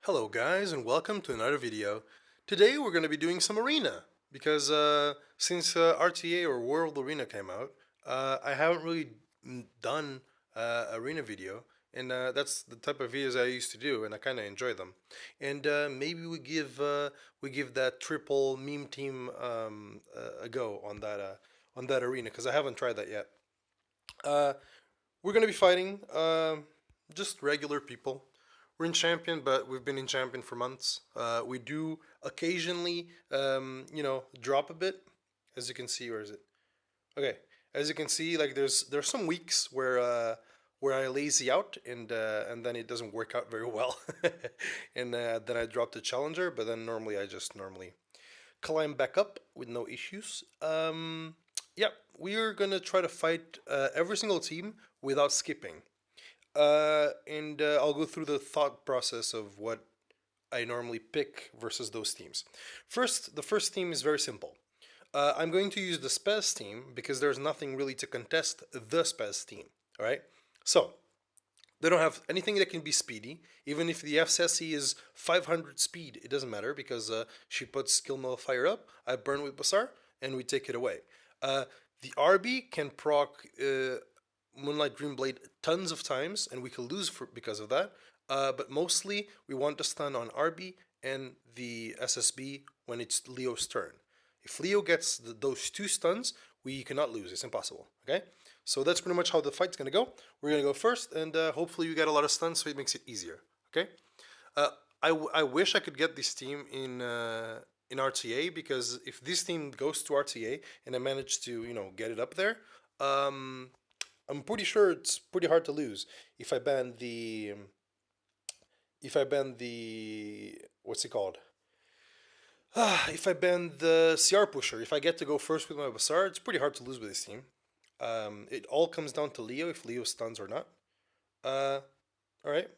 Hello guys and welcome to another video. Today we're going to be doing some arena because since RTA or World Arena came out, I haven't really done arena video, and that's the type of videos I used to do and I kind of enjoy them. And maybe we give that triple meme team a go on that arena because I haven't tried that yet. Uh, we're going to be fighting just regular people. We're in champion, but we've been in champion for months. We do occasionally, drop a bit, as you can see. Where is it? Okay, as you can see, like there's some weeks where I lazy out and then it doesn't work out very well, and then I drop the challenger. But then normally I just normally climb back up with no issues. Yeah, we are gonna try to fight every single team without skipping. And I'll go through the thought process of what I normally pick versus those teams. First, the first team is very simple. I'm going to use the Spez team because there's nothing really to contest the Spez team. All right, so they don't have anything that can be speedy. Even if the FSSE is 500 speed, it doesn't matter because she puts skill nullifier up. I burn with Basar and we take it away. The RB can proc Moonlight Dreamblade tons of times, and we can lose because of that. But mostly, we want to stun on RB and the SSB when it's Leo's turn. If Leo gets those two stuns, we cannot lose. It's impossible. Okay, so that's pretty much how the fight's gonna go. We're gonna go first, and hopefully, you get a lot of stuns, so it makes it easier. Okay. Uh, I wish I could get this team in RTA because if this team goes to RTA and I manage to get it up there, um, I'm pretty sure it's pretty hard to lose if I ban the what's it called? If I ban the CR pusher, if I get to go first with my Basar, it's pretty hard to lose with this team. It all comes down to Leo if Leo stuns or not. Uh, all right.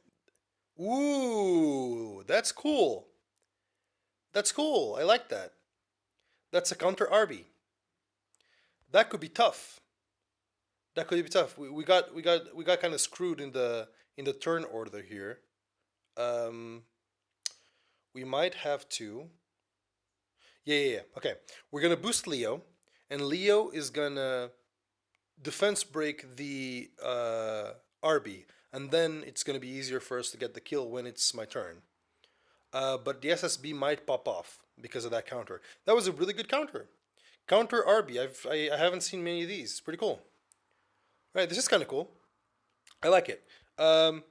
Ooh, that's cool. That's cool. I like that. That's a counter RB. That could be tough. That could be tough. We got kind of screwed in the turn order here. Um, we might have to. Yeah. Okay, we're gonna boost Leo, and Leo is gonna defense break the RB, and then it's gonna be easier for us to get the kill when it's my turn. But the SSB might pop off because of that counter. That was a really good counter. Counter RB. I haven't seen many of these. Pretty cool. Right, this is kind of cool. I like it. Um,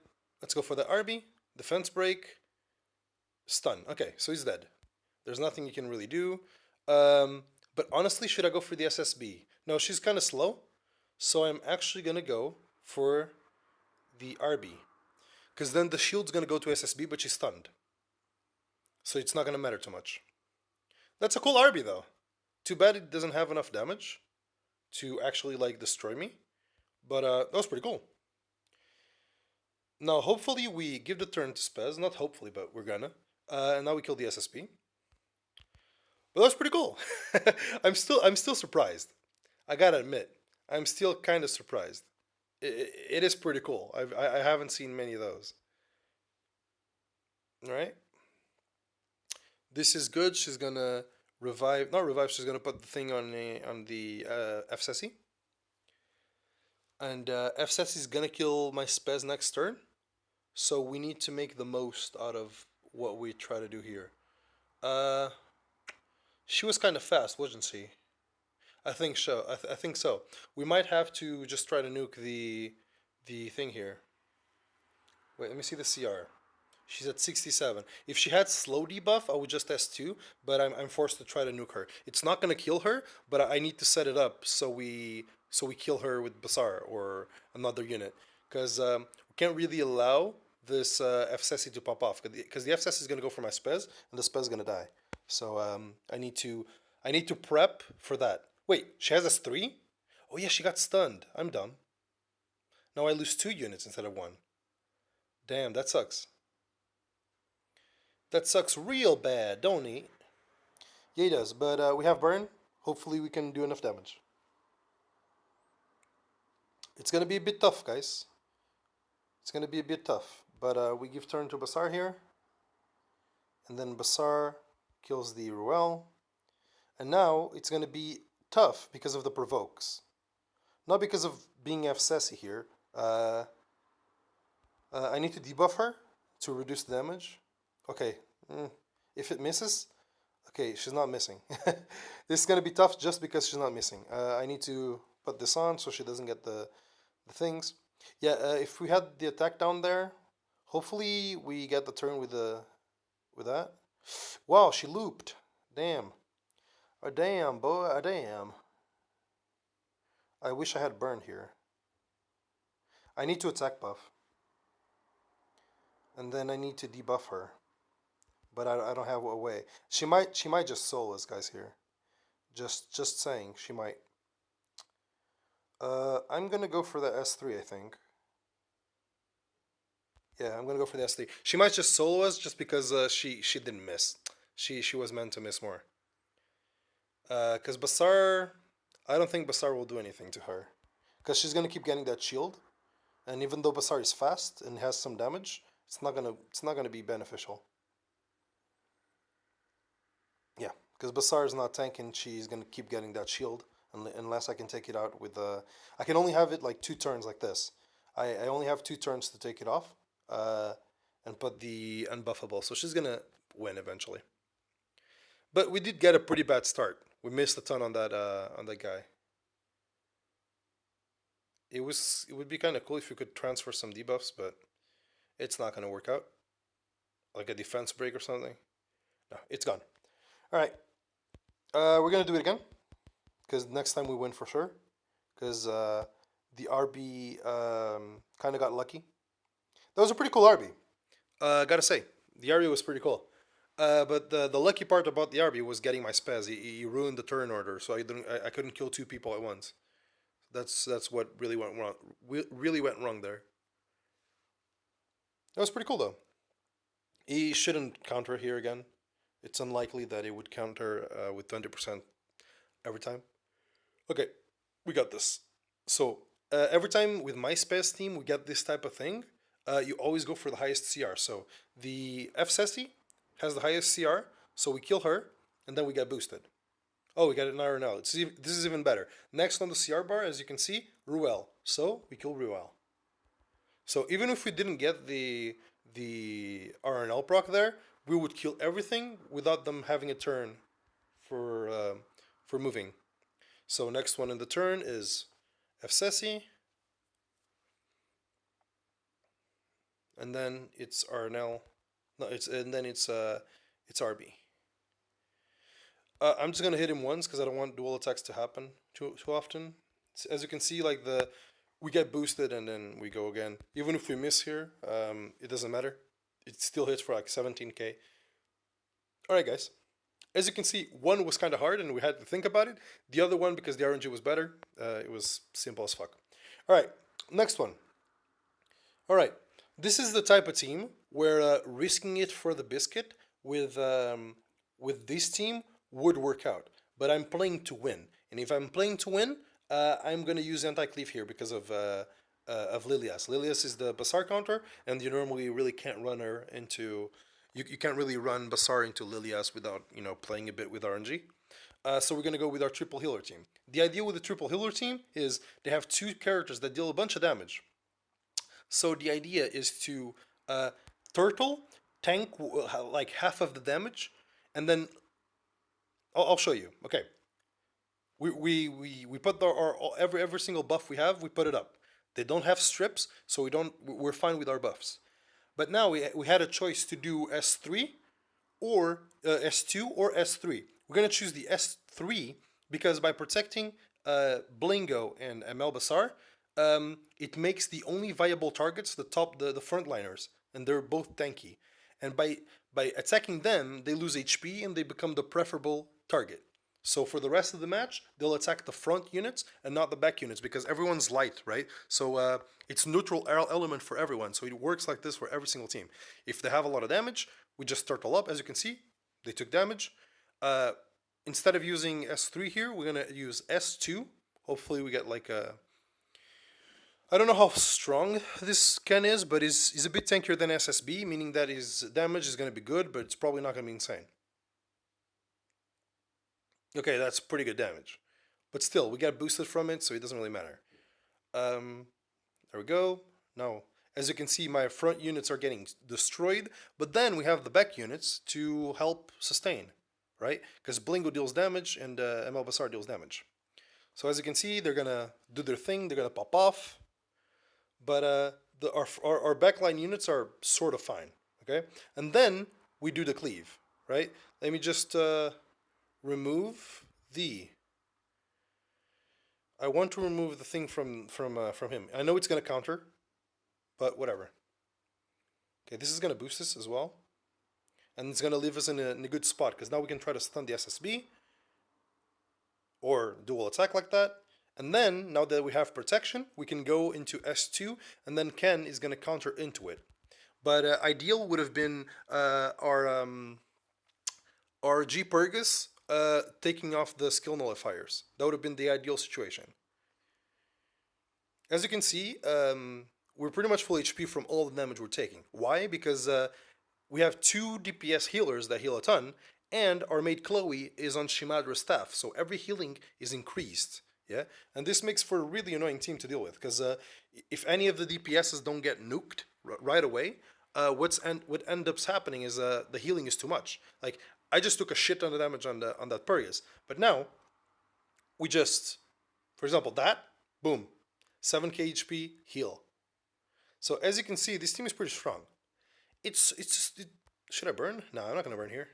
let's go for the RB. Defense break. Stun. Okay, so he's dead. There's nothing you can really do. But honestly, should I go for the SSB? No, she's kind of slow. So I'm actually going to go for the RB. Because then the shield's going to go to SSB, but she's stunned. So it's not going to matter too much. That's a cool RB, though. Too bad it doesn't have enough damage to actually, like, destroy me. But that was pretty cool. Now, hopefully, we give the turn to Spez. Not hopefully, but we're gonna. And now we kill the SSB. But that's pretty cool. I'm still surprised. I gotta admit, I'm still kind of surprised. It is pretty cool. I haven't seen many of those. All right. This is good. She's gonna revive, not revive. She's gonna put the thing on the FSSE, and FSSE is gonna kill my Spez next turn. So we need to make the most out of what we try to do here. Uh, she was kind of fast, wasn't she? I think so. I think so. We might have to just try to nuke the thing here. Wait, let me see the CR. She's at 67. If she had slow debuff, I would just S2, but I'm forced to try to nuke her. It's not gonna kill her, but I need to set it up so we kill her with Basar or another unit, because we can't really allow this FSSE to pop off, because the FSSE is gonna go for my Spez and the Spez is gonna die. So I need to prep for that. Wait, she has S3? Oh yeah, she got stunned. I'm dumb. Now I lose 2 units instead of 1. Damn, that sucks. That sucks real bad, don't he? Yeah, he does. But we have burn. Hopefully, we can do enough damage. It's gonna be a bit tough, guys. It's gonna be a bit tough. But we give turn to Basar here. And then Basar kills the Ruel. And now it's going to be tough because of the provokes. Not because of being F-Sassy here. I need to debuff her to reduce the damage. Okay, if it misses, okay, she's not missing. This is gonna be tough just because she's not missing. I need to put this on so she doesn't get the things. Yeah, if we had the attack down there, hopefully we get the turn with that. Wow, she looped. Damn. Oh, damn, boy, oh, damn. I wish I had burn here. I need to attack buff. And then I need to debuff her. But I don't have a way. She might just soul us guys here. Just saying, she might. I'm gonna go for the S3, I think. Yeah, I'm gonna go for the S3. She might just solo us just because she didn't miss. She was meant to miss more. Because Basar, I don't think Basar will do anything to her. Because she's gonna keep getting that shield. And even though Basar is fast and has some damage, it's not gonna be beneficial. Yeah, because Basar is not tanking. She's gonna keep getting that shield unless I can take it out with I can only have it like 2 turns like this. I only have 2 turns to take it off, and put the unbuffable. So she's gonna win eventually. But we did get a pretty bad start. We missed a ton on that guy. It would be kind of cool if we could transfer some debuffs, but it's not gonna work out. Like a defense break or something. No, it's gone. All right, we're gonna do it again because next time we win for sure. Because the RB kind of got lucky. That was a pretty cool RB. Gotta say, the RB was pretty cool. But the lucky part about the RB was getting my spaz. He ruined the turn order, so I couldn't kill 2 people at once. That's what really went wrong. Really went wrong there. That was pretty cool though. He shouldn't counter here again. It's unlikely that it would counter with 20% every time. Okay, we got this. So every time with my spaz team we get this type of thing, you always go for the highest CR. So the F-Sassy has the highest CR, so we kill her, and then we get boosted. Oh, we got an RNL. This is even better. Next on the CR bar, as you can see, Ruel. So we kill Ruel. So even if we didn't get the RNL proc there, we would kill everything without them having a turn for moving. So next one in the turn is F-Sassy. And then it's RNL. No, it's RB. I'm just gonna hit him once because I don't want dual attacks to happen too often. As you can see, like we get boosted and then we go again. Even if we miss here, it doesn't matter. It still hits for like 17k. All right, guys. As you can see, one was kind of hard and we had to think about it. The other one, because the RNG was better, it was simple as fuck. All right, next one. All right, this is the type of team where risking it for the biscuit with this team would work out. But I'm playing to win, and if I'm playing to win, I'm gonna use anti-cleave here because of Lilias. Lilias is the Basar counter, and you normally really can't run her into. You can't really run Basar into Lilias without playing a bit with RNG. So we're gonna go with our triple healer team. The idea with the triple healer team is they have 2 characters that deal a bunch of damage. So the idea is to turtle, tank like half of the damage, and then I'll show you. Okay. We put every single buff we have, we put it up. They don't have strips, so we're fine with our buffs. But now we had a choice to do S3 or S2 or S3. We're gonna choose the S3 because by protecting Blingo and Mel Basar, it makes the only viable targets the frontliners, and they're both tanky. And by attacking them, they lose HP and they become the preferable target. So for the rest of the match, they'll attack the front units and not the back units because everyone's light, right? So it's neutral element for everyone. So it works like this for every single team. If they have a lot of damage, we just turtle up. As you can see, they took damage. Instead of using S3 here, we're gonna use S2. Hopefully we get like a I don't know how strong this Ken is, but he's a bit tankier than SSB, meaning that his damage is going to be good, but it's probably not going to be insane. Okay, that's pretty good damage. But still, we got boosted from it, so it doesn't really matter. There we go. Now, as you can see, my front units are getting destroyed, but then we have the back units to help sustain, right? Because Blingo deals damage and ML Bassar deals damage. So as you can see, they're gonna do their thing. They're gonna pop off, but our backline units are sort of fine, okay? And then we do the cleave, right? Let me just remove the. I want to remove the thing from him. I know it's gonna counter, but whatever. Okay, this is gonna boost us as well, and it's gonna leave us in a good spot because now we can try to stun the SSB or dual attack like that. And then, now that we have protection, we can go into S2, and then Ken is going to counter into it. But ideal would have been our G Purgus taking off the skill nullifiers. That would have been the ideal situation. As you can see, we're pretty much full HP from all the damage we're taking. Why? Because we have 2 DPS healers that heal a ton, and our maid Chloe is on Shimadra's staff, so every healing is increased. Yeah, and this makes for a really annoying team to deal with, because if any of the DPSs don't get nuked right away, what ends up happening is the healing is too much. Like, I just took a shit ton of damage on that Purgus, but now we just, for example, that boom, 7k HP heal. So as you can see, this team is pretty strong. It's just should I burn? No, I'm not gonna burn here,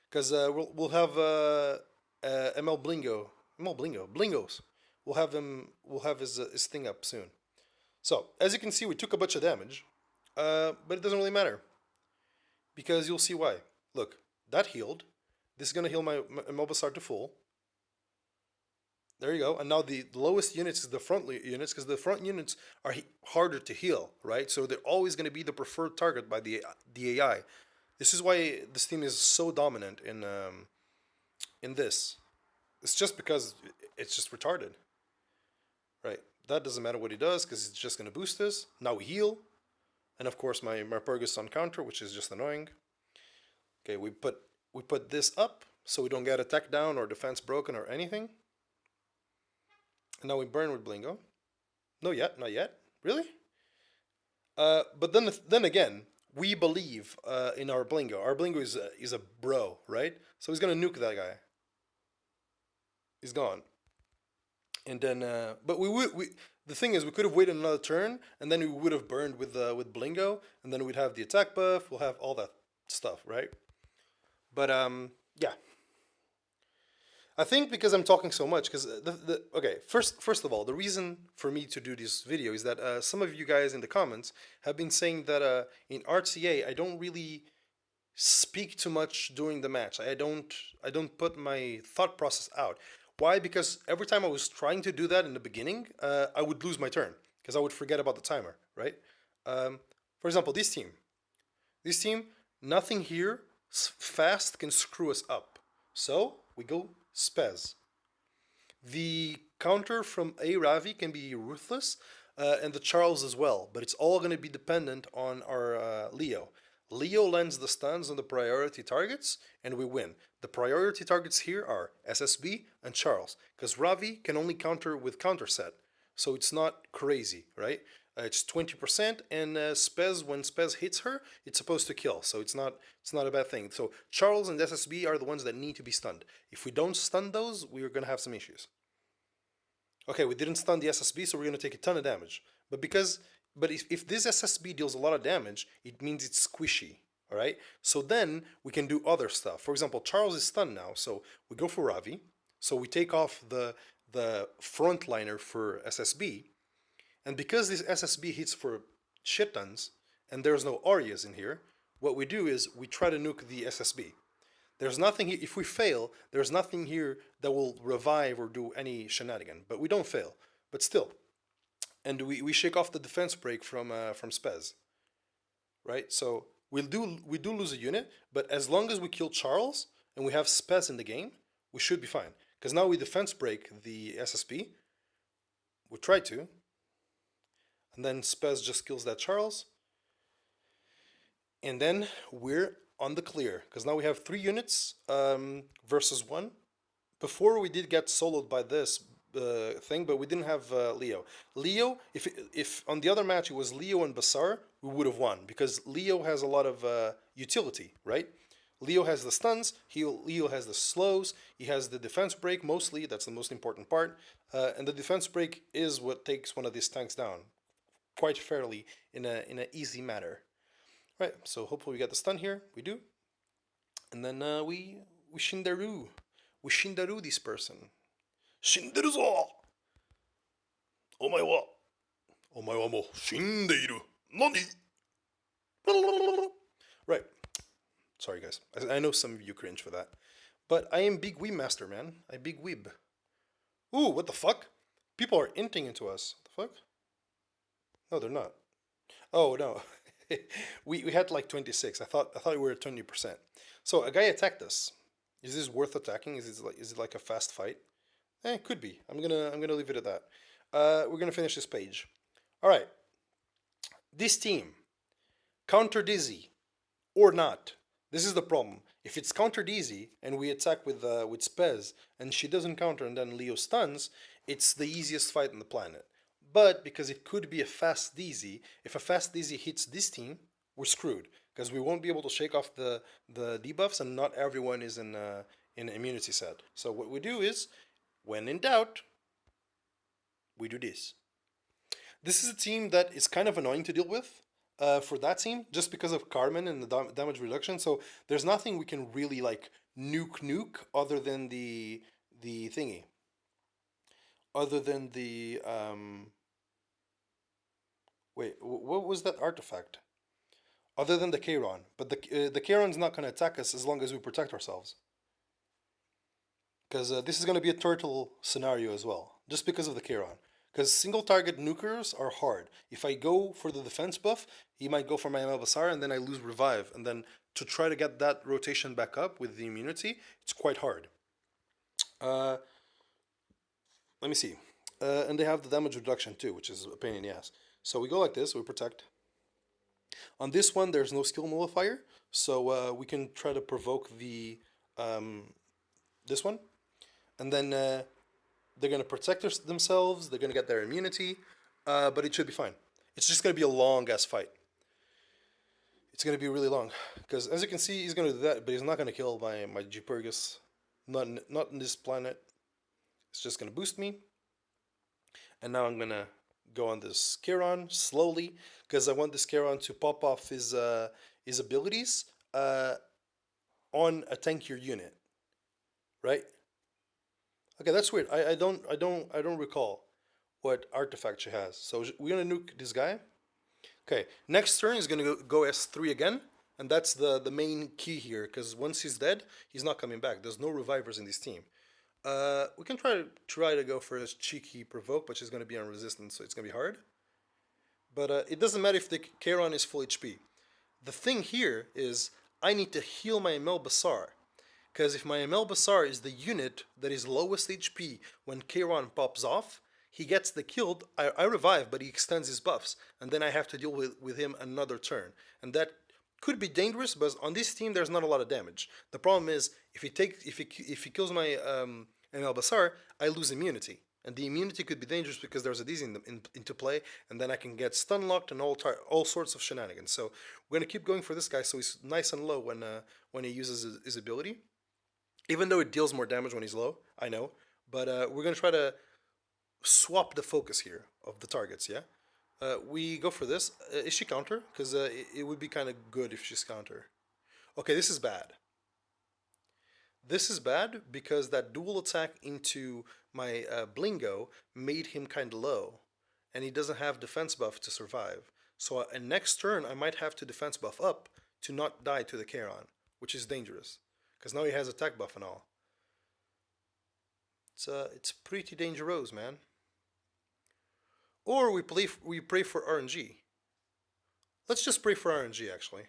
because we'll have ML Blingo. Blingos. We'll have his thing up soon. So as you can see, we took a bunch of damage, but it doesn't really matter because you'll see why. Look, that healed. This is gonna heal my Mobasar to full. There you go. And now the lowest units is the front units, because the front units are harder to heal, right? So they're always going to be the preferred target by the AI. This is why this team is so dominant in this. It's just because it's just retarded, right? That doesn't matter what he does because it's just going to boost us. Now we heal, and of course my Purgus on counter, which is just annoying. Okay, we put this up so we don't get attack down or defense broken or anything. And now we burn with Blingo. No, yet, not yet. Really? But then again, we believe in our Blingo. Our Blingo is a bro, right? So he's gonna nuke that guy. He's gone. And then, but the thing is, we could have waited another turn, and then we would have burned with Blingo, and then we'd have the attack buff. We'll have all that stuff, right? But yeah. I think because I'm talking so much, because okay, first of all, the reason for me to do this video is that some of you guys in the comments have been saying that in RTA I don't really speak too much during the match. I don't put my thought process out. Why? Because every time I was trying to do that in the beginning, I would lose my turn because I would forget about the timer, right? For example, this team, nothing here fast can screw us up. So we go Spez. The counter from A Ravi can be Ruthless, and the Charles as well, but it's all going to be dependent on our Leo. Leo lands the stuns on the priority targets, and we win. The priority targets here are SSB and Charles, because Ravi can only counter with counter set, so it's not crazy, right? It's 20%, and Spez, when Spez hits her, it's supposed to kill, so it's not a bad thing. So Charles and SSB are the ones that need to be stunned. If we don't stun those, we're gonna have some issues. Okay, we didn't stun the SSB, so we're gonna take a ton of damage. But if this SSB deals a lot of damage, it means it's squishy. All right. So then we can do other stuff. For example, Charles is stunned now, so we go for Ravi. So we take off the frontliner for SSB. And because this SSB hits for shit tons, and there's no Arias in here, what we do is we try to nuke the SSB. There's nothing here, if we fail, there's nothing here that will revive or do any shenanigan, but we don't fail. But still. And we shake off the defense break from Spez. Right? So we do lose a unit, but as long as we kill Charles and we have Spez in the game, we should be fine. Because now we defense break the SSB. We try to. and then Spez just kills that Charles, and then we're on the clear because now we have 3 units versus one. Before we did get soloed by this thing, but we didn't have Leo. Leo, if on the other match it was Leo and Basar, we would have won because Leo has a lot of utility, right? Leo has the stuns, Leo has the slows, he has the defense break mostly, that's the most important part, and the defense break is what takes one of these tanks down quite fairly in an easy manner. Right, so hopefully we get the stun here, we do, and then we Shindaru. We Shindaru this person. Shinderu zo! Omae wa mo shindeiru. Nani? Right. Sorry, guys. I know some of you cringe for that. But I am big weeb master, man. I big weeb. Ooh, what the fuck? People are inting into us. What the fuck? No, they're not. Oh, no. we had like 26. I thought we were at 20%. So a guy attacked us. Is this worth attacking? Is it like a fast fight? It could be. I'm gonna leave it at that. We're gonna finish this page. All right. This team, counter Dizzy or not. This is the problem. If it's countered easy and we attack with Spez and she doesn't counter and then Leo stuns, it's the easiest fight on the planet. But because it could be a fast Dizzy, if a fast Dizzy hits this team, we're screwed because we won't be able to shake off the debuffs and not everyone is in immunity set. So what we do is, when in doubt, we do this. This is a team that is kind of annoying to deal with for that team, just because of Carmen and the damage reduction. So there's nothing we can really like nuke other than the thingy. Other than the wait, what was that artifact? Other than the Kayron, but the Kayron's not going to attack us as long as we protect ourselves. Because this is going to be a turtle scenario as well, just because of the Kayron. Because single target nukers are hard. If I go for the defense buff, he might go for my ML Basar and then I lose revive. And then to try to get that rotation back up with the immunity, it's quite hard. Let me see. And they have the damage reduction too, which is a pain in the ass. So we go like this, we protect. On this one, there's no skill nullifier, so we can try to provoke the this one. And then they're going to protect themselves, they're going to get their immunity, but it should be fine. It's just going to be a long-ass fight. It's going to be really long, because as you can see, he's going to do that, but he's not going to kill my G-Purgus. Not in this planet. It's just going to boost me. And now I'm going to go on this Kayron slowly, because I want this Kayron to pop off his abilities on a tankier unit. Right? Okay, that's weird. I don't recall what artifact she has. So we're gonna nuke this guy. Okay, next turn is gonna go S3 again, and that's the main key here. Because once he's dead, he's not coming back. There's no revivers in this team. We can try to go for a cheeky provoke, but she's gonna be on resistance, so it's gonna be hard. But it doesn't matter if the Kayron is full HP. The thing here is I need to heal my ML Basar. Because if my ML Basar is the unit that is lowest HP when Kayron pops off, he gets the killed, I revive, but he extends his buffs, and then I have to deal with him another turn. And that could be dangerous, but on this team there's not a lot of damage. The problem is, if he kills my ML Basar, I lose immunity. And the immunity could be dangerous because there's a Dizzy into play, and then I can get stun locked and all sorts of shenanigans. So we're going to keep going for this guy so he's nice and low when he uses his ability. Even though it deals more damage when he's low, I know. But we're going to try to swap the focus here of the targets, yeah? We go for this. Is she counter? Because it would be kind of good if she's counter. Okay, this is bad. This is bad because that dual attack into my Blingo made him kind of low. And he doesn't have defense buff to survive. So next turn, I might have to defense buff up to not die to the Kayron, which is dangerous. Because now he has attack buff and all. It's pretty dangerous, man. Or we pray for RNG. Let's just pray for RNG, actually.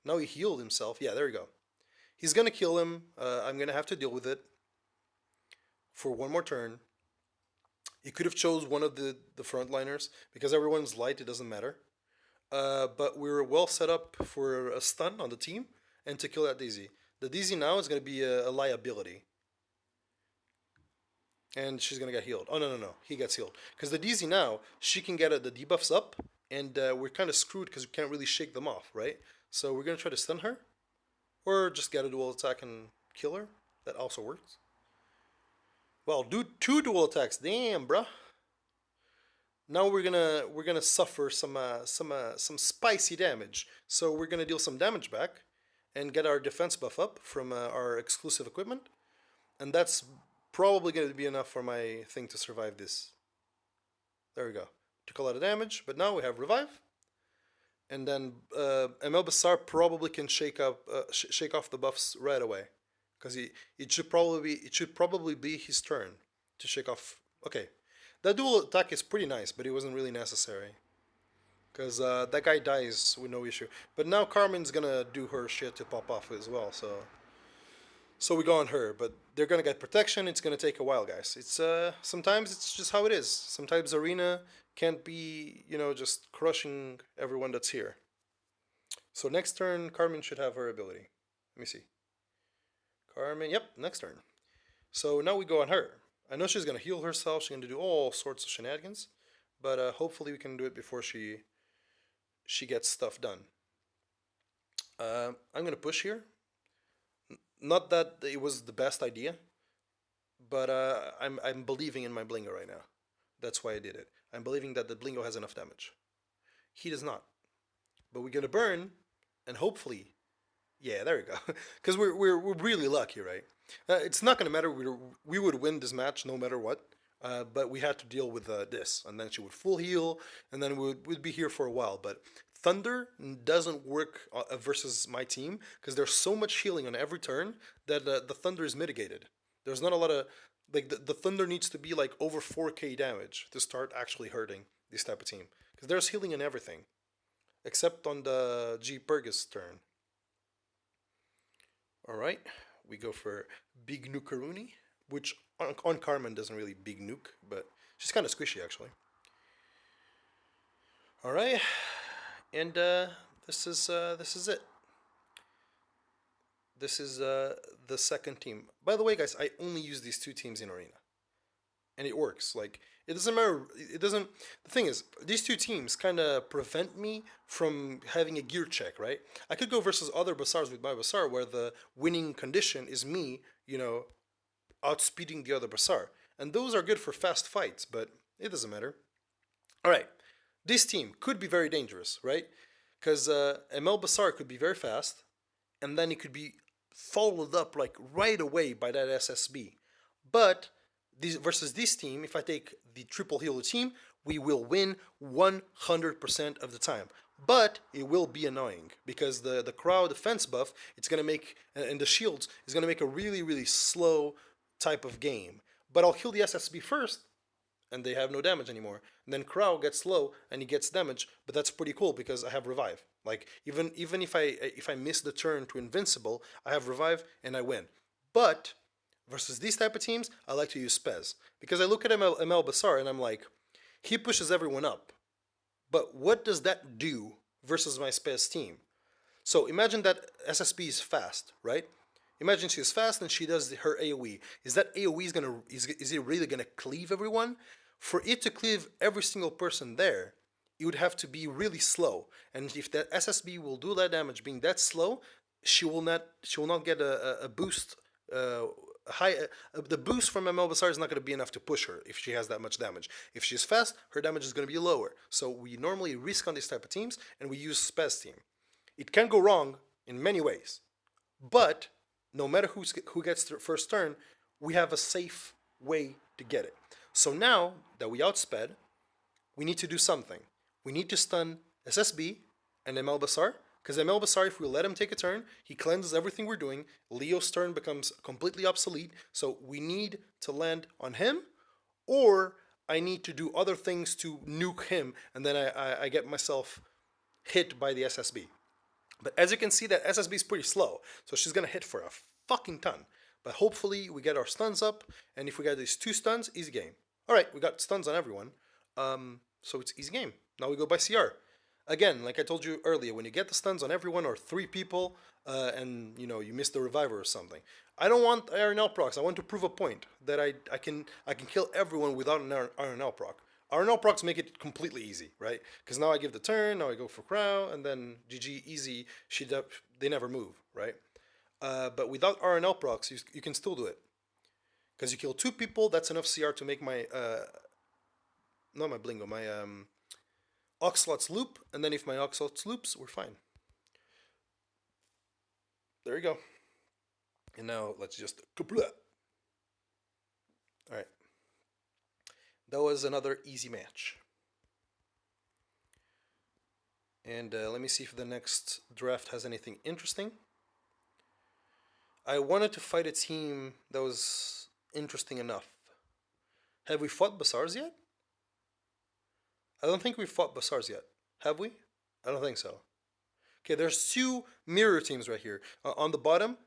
Now he healed himself. Yeah, there we go. He's going to kill him. I'm going to have to deal with it for one more turn. He could have chose one of the frontliners because everyone's light. It doesn't matter. But we were well set up for a stun on the team and to kill that DZ. The DZ now is going to be a liability. And she's going to get healed. Oh, no, no, no. He gets healed. Because the DZ now, she can get the debuffs up, and we're kind of screwed because we can't really shake them off, right? So we're going to try to stun her, or just get a dual attack and kill her. That also works. Well, do 2 dual attacks. Damn, bruh. Now we're gonna suffer some spicy damage. So we're gonna deal some damage back, and get our defense buff up from our exclusive equipment, and that's probably gonna be enough for my thing to survive this. There we go. Took a lot of damage, but now we have revive, and then ML Bassar probably can shake off the buffs right away, because it should probably be his turn to shake off. Okay. That dual attack is pretty nice, but it wasn't really necessary. Because that guy dies with no issue. But now Carmen's gonna do her shit to pop off as well, so we go on her. But they're gonna get protection, it's gonna take a while, guys. It's sometimes it's just how it is. Sometimes Arena can't be, just crushing everyone that's here. So next turn, Carmen should have her ability. Let me see. Carmen, yep, next turn. So now we go on her. I know she's going to heal herself, she's going to do all sorts of shenanigans, but hopefully we can do it before she gets stuff done. I'm going to push here. Not that it was the best idea, but I'm believing in my Blingo right now. That's why I did it. I'm believing that the Blingo has enough damage. He does not. But we're going to burn, and hopefully, yeah, there we go. Because we're really lucky, right? It's not going to matter. We would win this match no matter what. But we had to deal with this. And then she would full heal. And then we'd be here for a while. But Thunder doesn't work versus my team. Because there's so much healing on every turn that the Thunder is mitigated. There's not a lot of... Like, the Thunder needs to be like over 4k damage to start actually hurting this type of team. Because there's healing in everything. Except on the G Purgus turn. Alright. We go for Big Nukaruni, which on Carmen doesn't really big nuke, but she's kind of squishy actually. All right, and this is it. This is the second team. By the way, guys, I only use these 2 teams in Arena, and it works. Like, it doesn't matter. It doesn't. The thing is, these 2 teams kind of prevent me from having a gear check, right? I could go versus other Bassars with my Bassar, where the winning condition is me, outspeeding the other Bassar, and those are good for fast fights. But it doesn't matter. All right, this team could be very dangerous, right? Because ML Bassar could be very fast, and then it could be followed up like right away by that SSB, but versus this team, if I take the triple healer team, we will win 100% of the time. But it will be annoying because the crowd defense buff, it's going to make, and the shields, is going to make a really, really slow type of game. But I'll kill the SSB first, and they have no damage anymore. And then Crow gets low, and he gets damage, but that's pretty cool because I have Revive. Like, even if I miss the turn to Invincible, I have Revive, and I win. But versus these type of teams, I like to use Spez. Because I look at ML Bassar and I'm like, he pushes everyone up. But what does that do versus my Spez team? So imagine that SSB is fast, right? Imagine she's fast and she does her AoE. Is that AoE is it really gonna cleave everyone? For it to cleave every single person there, it would have to be really slow. And if that SSB will do that damage being that slow, she will not get a boost. The boost from ML Bassar is not going to be enough to push her if she has that much damage. If she's fast, her damage is going to be lower. So we normally risk on these type of teams, and we use Spez team. It can go wrong in many ways, but no matter who gets the first turn, we have a safe way to get it. So now that we outsped, we need to do something. We need to stun SSB and ML Bassar. Because ML Bassar, if we let him take a turn, he cleanses everything we're doing. Leo's turn becomes completely obsolete. So we need to land on him, or I need to do other things to nuke him, and then I get myself hit by the SSB. But as you can see, that SSB is pretty slow, so she's going to hit for a fucking ton. But hopefully we get our stuns up, and if we get these 2 stuns, easy game. All right, we got stuns on everyone. So it's easy game. Now we go by CR. Again, like I told you earlier, when you get the stuns on everyone or three people, and you miss the reviver or something, I don't want RNL procs. I want to prove a point that I can kill everyone without an RNL proc. RNL procs make it completely easy, right? Because now I give the turn, now I go for Crow, and then GG easy. They never move, right? But without RNL procs, you can still do it. Because you kill two people, that's enough CR to make my not my Blingo, my Oxlots loop, and then if my Oxlots loops, we're fine. There you go. And now let's just all right. That was another easy match. And let me see if the next draft has anything interesting. I wanted to fight a team that was interesting enough. Have we fought Basars yet? I don't think we've fought Basars yet. Have we? I don't think so. Okay, there's two mirror teams right here. On the bottom,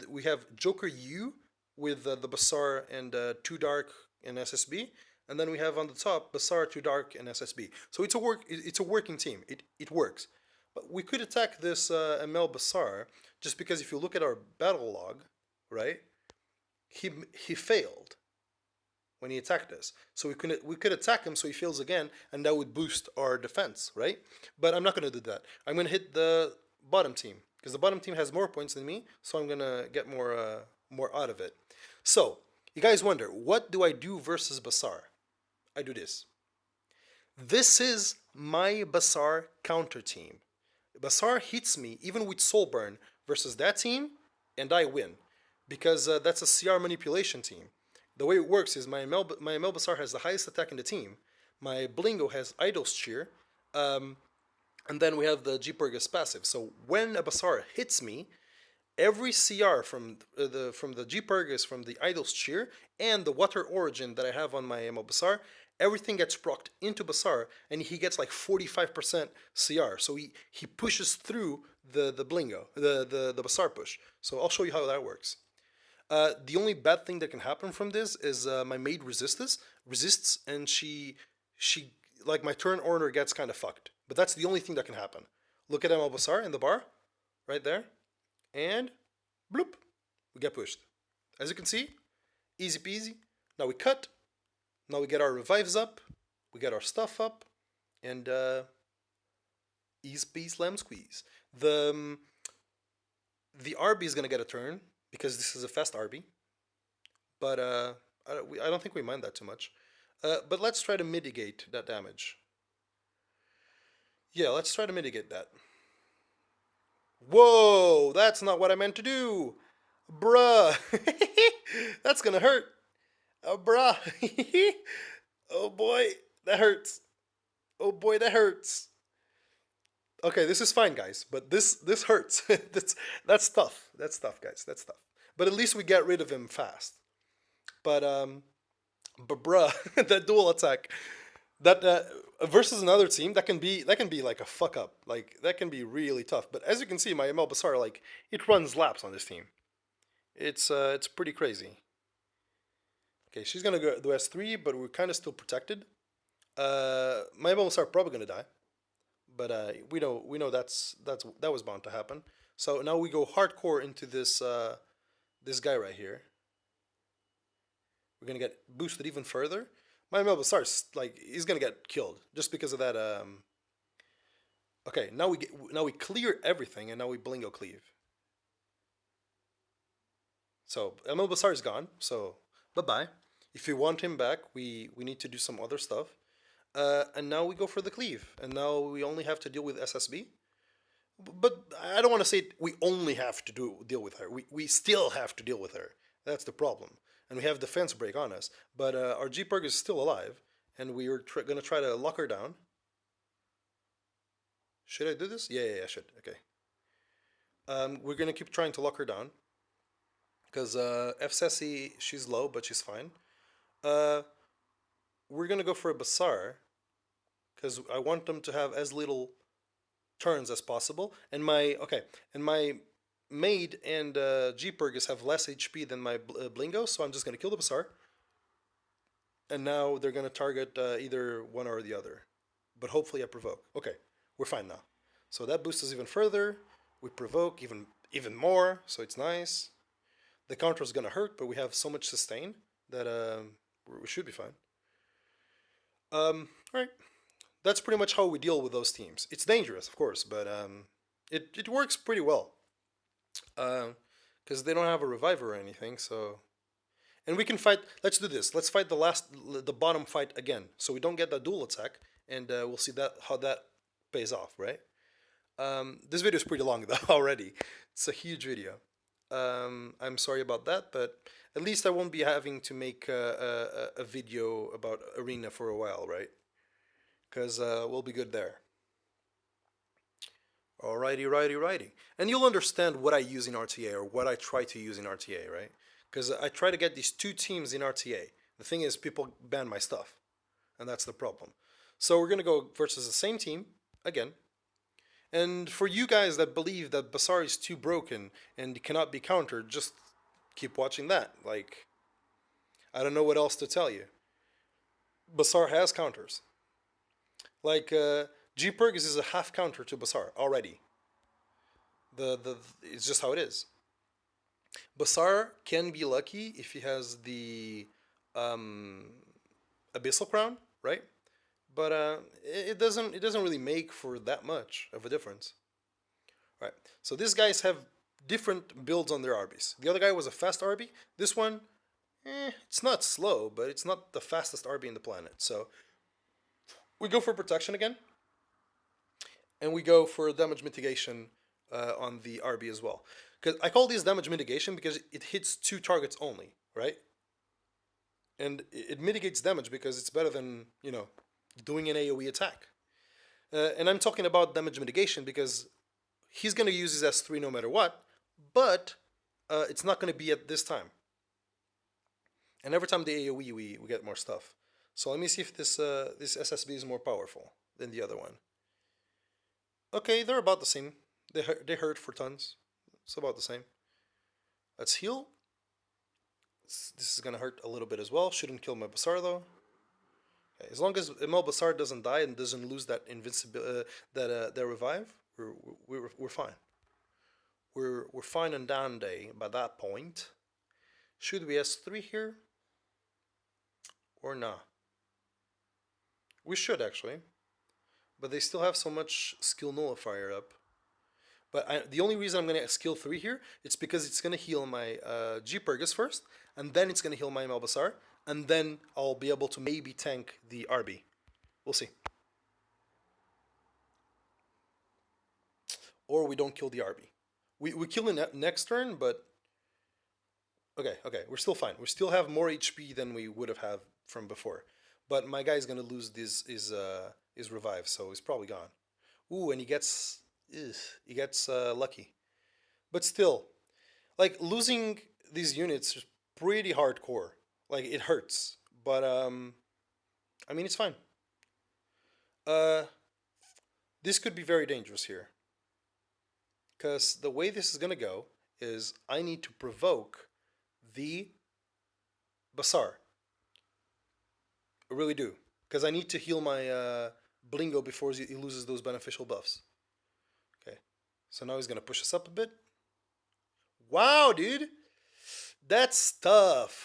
we have Joker U with the Basar and Too Dark and SSB, and then we have on the top Basar, Too Dark, and SSB. So it's a working team. It works. But we could attack this ML Basar just because if you look at our battle log, right, he failed when he attacked us. So we could attack him so he fails again, and that would boost our defense, right? But I'm not going to do that. I'm going to hit the bottom team because the bottom team has more points than me, so I'm going to get more out of it. So you guys wonder, what do I do versus Basar? I do this. This is my Basar counter team. Basar hits me even with Soul Burn versus that team, and I win because that's a CR manipulation team. The way it works is my ML Basar has the highest attack in the team. My Blingo has Idol's Cheer. And then we have the G-Purgus passive. So when a Basar hits me, every CR from the G-Purgus, from the Idol's Cheer, and the Water Origin that I have on my ML Basar, everything gets procced into Basar, and he gets like 45% CR. So he pushes through the Blingo, the Basar push. So I'll show you how that works. The only bad thing that can happen from this is my maid resists, and she like my turn order gets kind of fucked. But that's the only thing that can happen. Look at ML Basar in the bar, right there, and bloop, we get pushed. As you can see, easy peasy. Now we cut. Now we get our revives up, we get our stuff up, and easy peasy lamb squeeze. The RB is gonna get a turn because this is a fast RB, but I don't think we mind that too much. But let's try to mitigate that damage. Yeah, let's try to mitigate that. Whoa, that's not what I meant to do. Bruh. That's gonna hurt. Oh, bruh. Oh boy, that hurts. Oh boy, that hurts. Okay, this is fine, guys, but this hurts. That's tough. That's tough, guys. That's tough. But at least we get rid of him fast. But bruh, that dual attack, that versus another team, that can be like a fuck up. Like that can be really tough. But as you can see, my ML Basar, like it runs laps on this team. It's pretty crazy. Okay, she's gonna go do S3, but we're kind of still protected. My ML Basar probably gonna die. But we know that was bound to happen. So now we go hardcore into this this guy right here. We're gonna get boosted even further. My ML Basar, like he's gonna get killed just because of that. Okay, now we clear everything, and now we Blingo cleave. So ML Basar is gone. So bye bye. If we want him back, we need to do some other stuff. And now we go for the cleave, and now we only have to deal with SSB. But I don't want to say we only have to deal with her. We still have to deal with her. That's the problem. And we have defense break on us. But our G-Perk is still alive, and we are going to try to lock her down. Should I do this? Yeah, I should. Okay. We're going to keep trying to lock her down. Because F-Sassy, she's low, but she's fine. We're going to go for a Basar. Because I want them to have as little turns as possible. And my maid and G-Purgus have less HP than my Blingo, so I'm just going to kill the Basar. and now they're gonna target either one or the other. But hopefully I provoke. Okay, we're fine now. So that boosts us even further. We provoke even more, so it's nice. The counter is gonna hurt, but we have so much sustain that we should be fine. All right, that's pretty much how we deal with those teams. It's dangerous, of course, but it works pretty well. Because they don't have a reviver or anything, so. And we can fight. Let's do this. Let's fight the bottom fight again, so we don't get that dual attack, and we'll see how that pays off, right? This video is pretty long though already. It's a huge video. I'm sorry about that, but at least I won't be having to make a video about Arena for a while, right? Because we'll be good there. Alrighty. And you'll understand what I use in RTA, or what I try to use in RTA, right? Because I try to get these two teams in RTA. The thing is, people ban my stuff, and that's the problem. So we're gonna go versus the same team again. And for you guys that believe that Basar is too broken and cannot be countered, just keep watching that. Like, I don't know what else to tell you. Basar has counters. Like, G-Purgus is a half counter to Basar already. It's just how it is. Basar can be lucky if he has the Abyssal Crown, right? But it doesn't really make for that much of a difference. All right, so these guys have different builds on their Arbis. The other guy was a fast Arby. This one, it's not slow, but it's not the fastest Arby in the planet. So we go for protection again, and we go for damage mitigation on the Arby as well. Because I call these damage mitigation because it hits 2 targets only, right? And it mitigates damage because it's better than, doing an AoE attack. And I'm talking about damage mitigation because he's going to use his S3 no matter what, but it's not going to be at this time. And every time the AoE, we get more stuff. So let me see if this SSB is more powerful than the other one. Okay, they're about the same. They hurt for tons. It's about the same. Let's heal. This is gonna hurt a little bit as well. Shouldn't kill my Basar though. Okay, as long as Emel Basar doesn't die and doesn't lose that invincibility, that revive, we're fine. We're fine and dandy by that point. Should we S3 here or not? We should actually, but they still have so much skill nullifier up. But the only reason I'm going to skill 3 here, it's because it's going to heal my G-Purgus first, and then it's going to heal my Emel Basar, and then I'll be able to maybe tank the Arby. We'll see. Or we don't kill the Arby. We kill it next turn, but... Okay, we're still fine. We still have more HP than we would have had from before. But my guy's going to lose his revive, so he's probably gone. Ooh, and he gets lucky. But still, like, losing these units is pretty hardcore. Like, it hurts. But, I mean, it's fine. This could be very dangerous here. Because the way this is going to go is I need to provoke the Basar. I really do. Because I need to heal my Blingo before he loses those beneficial buffs. Okay. So now he's going to push us up a bit. Wow, dude! That's tough.